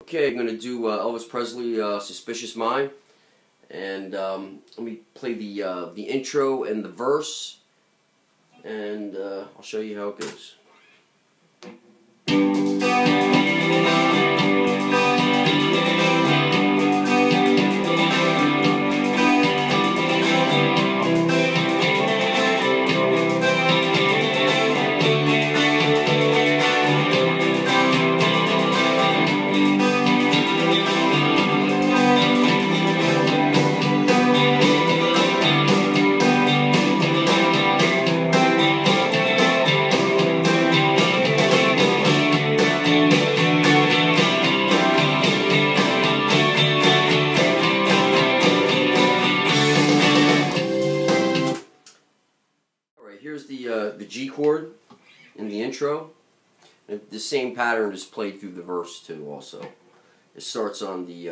Okay, I'm going to do Elvis Presley Suspicious Mind, and let me play the intro and the verse, and I'll show you how it goes. Here's the G chord in the intro. And the same pattern is played through the verse too. Also, it starts on the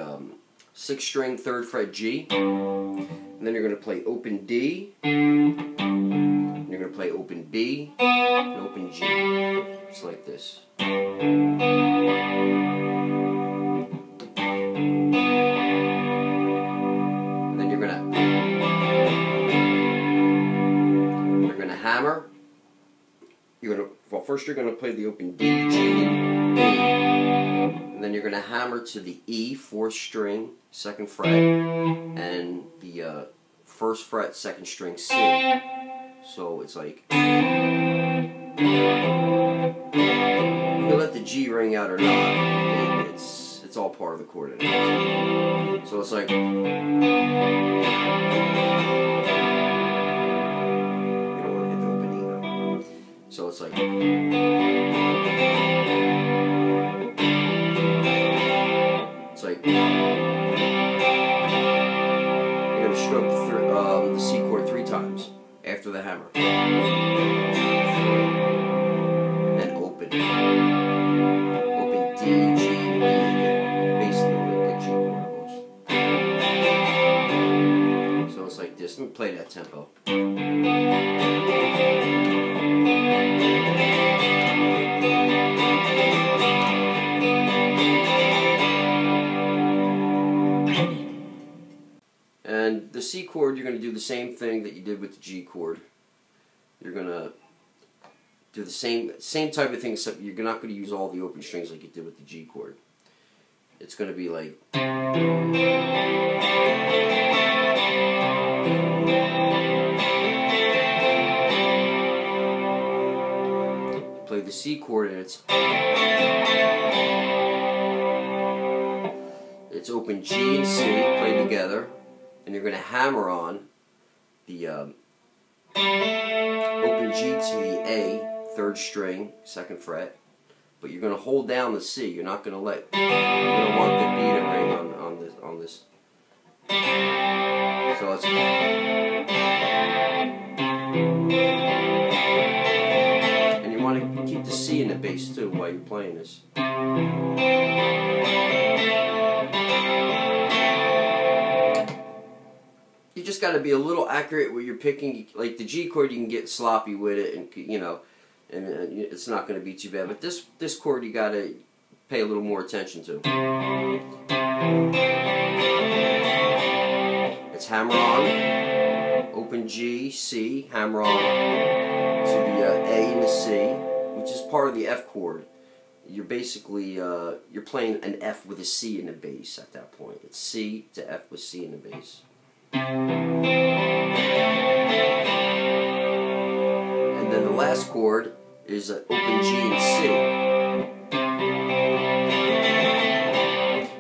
6th string, 3rd fret G, and then you're going to play open D, and you're going to play open B, and open G. It's like this. And then you're going to hammer. Well, first you're going to play the open D, G, and B, and then you're going to hammer to the E, 4th string, 2nd fret, and the 1st fret, 2nd string, C. So it's like, you can let the G ring out or not. It's all part of the chord. So it's like. So it's like, you're going to stroke the C chord 3 times after the hammer. Then open. Open D, G, B again. Basically like a G chord almost. So it's like this. Let me play that tempo. And the C chord, you're going to do the same thing that you did with the G chord. You're going to do the same type of thing, except you're not going to use all the open strings like you did with the G chord. It's going to be like. Play the C chord and it's open G and C played together. And you're going to hammer on the open G to the A, 3rd string, 2nd fret, but you're going to hold down the C. You're not going to let. You don't want the B to ring on this. So let's. And you want to keep the C in the bass too while you're playing this. You just got to be a little accurate where you're picking. Like the G chord, you can get sloppy with it, and it's not going to be too bad. But this chord, you got to pay a little more attention to. It's hammer on, open G, C, hammer on to the A and the C, which is part of the F chord. You're basically you're playing an F with a C in the bass at that point. It's C to F with C in the bass. And then the last chord is open G and C.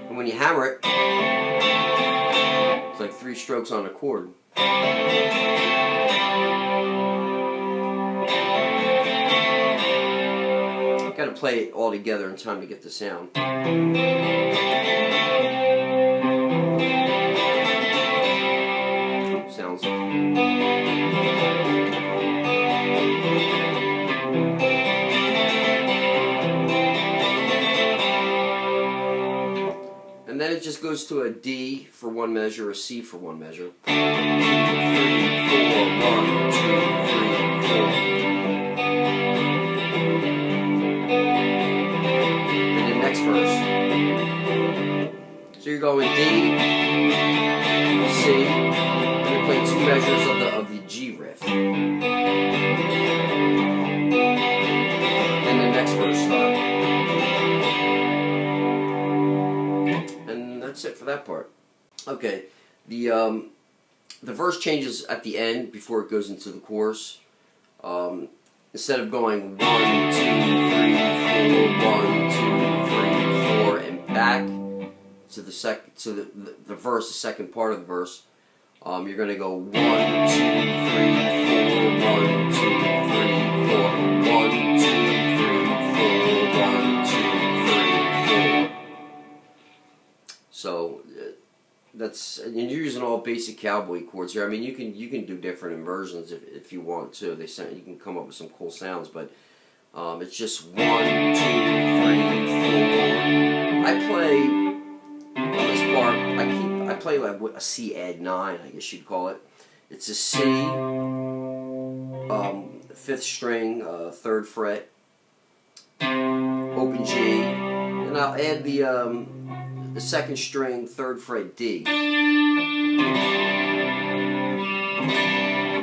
And when you hammer it, it's like 3 strokes on a chord. You gotta play it all together in time to get the sound. Sounds. And then it just goes to a D for 1 measure, a C for 1 measure. 3, 4, 1, 2, 3, 4. And then next verse. you're going D, C, and you're playing 2 measures of the G riff. And the next verse start. And that's it for that part. Okay, the verse changes at the end before it goes into the chorus. Instead of going 1, 2, 3, 4, 1, 2, 3, 4, and back to the verse, the second part of the verse, you're going to go 1, 2, 3, 4, 1, 2, 3, 4, 1, 2, 3, 4, 1, 2, 3, 4. So that's, and you're using all basic cowboy chords here. I mean, you can do different inversions if you want to. You can come up with some cool sounds, but it's just 1, 2, 3, 4. I play on this part. I play like a C add 9, I guess you'd call it. It's a C, 5th string, 3rd fret, open G, and I'll add the 2nd string, 3rd fret D.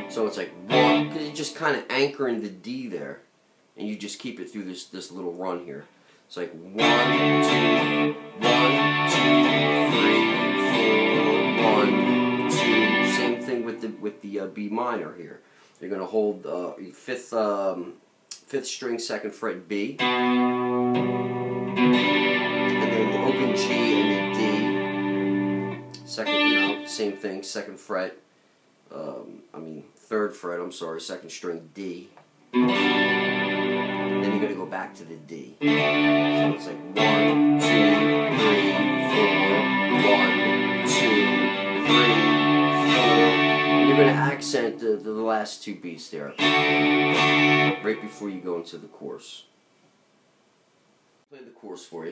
So it's like 1, because you just kind of anchor in the D there, and you just keep it through this little run here. It's like 1, 2, 1, 2, 3, 4, 1, 2. Same thing with the B minor here. You're going to hold 5th string, 2nd fret B. Open G and the D. Second, same thing, 2nd fret. 3rd fret, I'm sorry, 2nd string D. Then you're going to go back to the D. So it's like 1, 2, 3, 4, 1, 2, 3, 4. And you're going to accent the last 2 beats there, right before you go into the chorus. Play the chorus for you.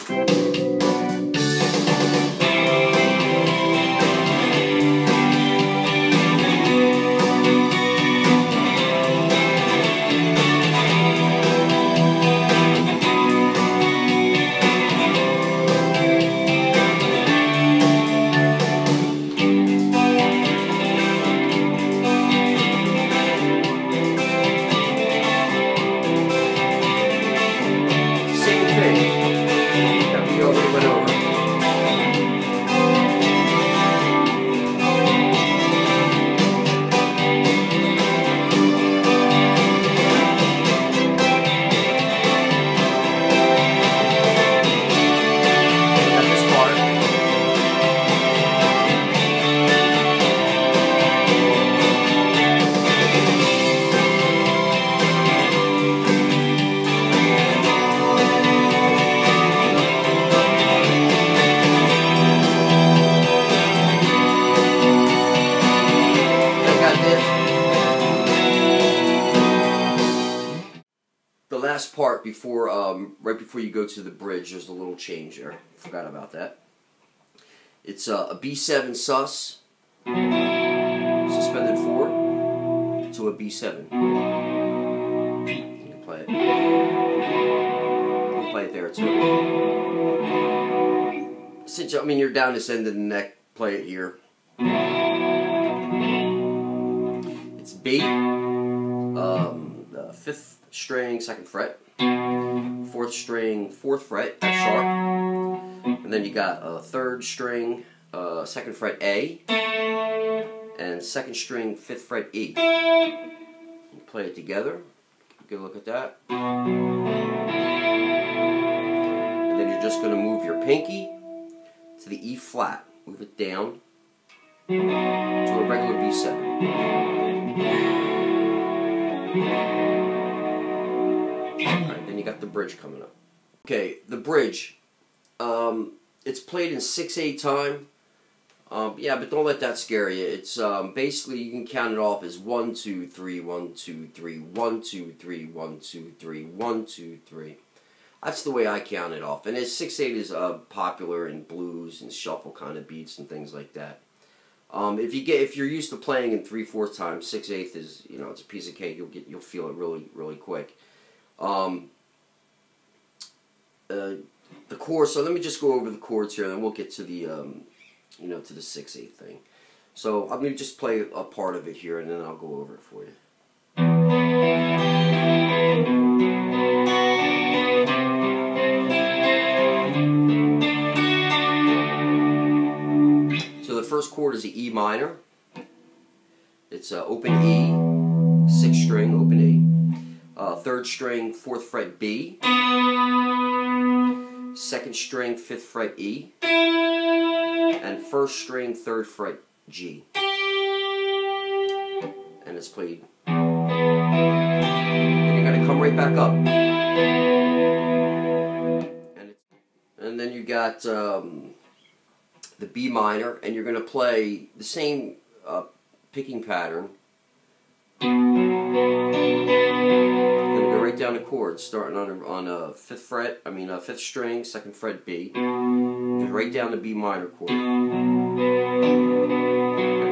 Last part before, right before you go to the bridge, there's a little change there. Forgot about that. It's a B7 sus, suspended 4, to a B7. You can play it. You can play it there too. Since you're down this end of the neck, play it here. It's B, the 5th string, 2nd fret, 4th string, 4th fret, F sharp, and then you got a 3rd string, 2nd fret A, and 2nd string, 5th fret E. You play it together. Get a look at that. And then you're just going to move your pinky to the E flat. Move it down to a regular B7. Alright, then you got the bridge coming up. Okay, the bridge. It's played in 6/8 time. Yeah, but don't let that scare you. It's basically, you can count it off as 1, 2, 3, 1, 2, 3, 1, 2, 3, 1, 2, 3, 1, 2, 3. That's the way I count it off. And 6/8 is popular in blues and shuffle kind of beats and things like that. If you're used to playing in 3/4 time, 6/8 is, it's a piece of cake. You'll feel it really quick. The chords. So let me just go over the chords here, and then we'll get to the you know, to the 6/8 thing. So I'm going to just play a part of it here, and then I'll go over it for you. So the first chord is the E minor. It's open E, 6th string, open E. 3rd string, 4th fret B. 2nd string, 5th fret E. And 1st string, 3rd fret G. And it's played. And you're going to come right back up. And then you got the B minor, and you're going to play the same picking pattern. You're going to go right down the chords, starting on a 5th fret, 5th string, 2nd fret B. Just right down the B minor chord. And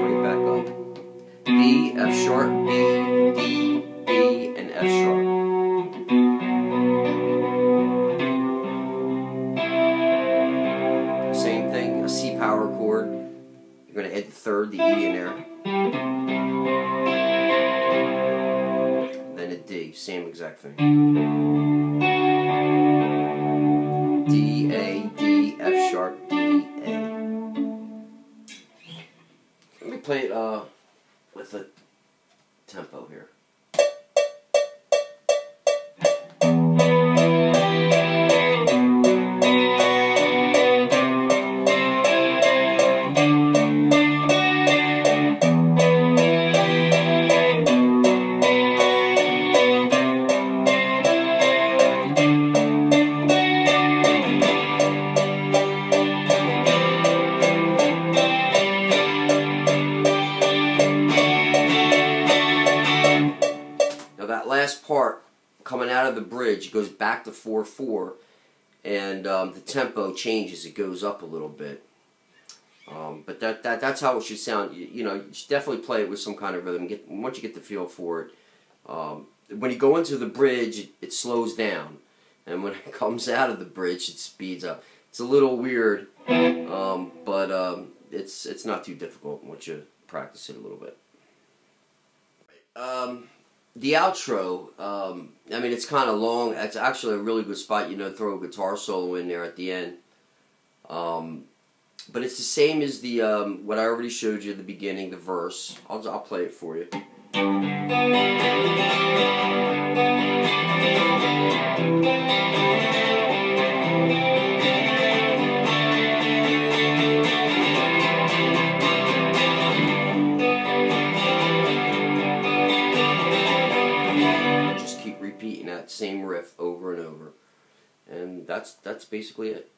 bring it back up. B, F sharp, B, D, B, and F sharp. Same thing, a C power chord. You're going to add the 3rd, the E in there. Then a D, same exact thing. D, A, D, F sharp, D, A. Let me play it with a tempo here. Last part coming out of the bridge goes back to 4/4, and the tempo changes. It goes up a little bit, but that's how it should sound. You know, you should definitely play it with some kind of rhythm. Once you get the feel for it, when you go into the bridge, it slows down, and when it comes out of the bridge, it speeds up. It's a little weird, but it's not too difficult once you practice it a little bit. The outro, it's kind of long. It's actually a really good spot, throw a guitar solo in there at the end. But it's the same as the what I already showed you at the beginning, the verse. I'll play it for you. Repeating that same riff over and over, and that's basically it.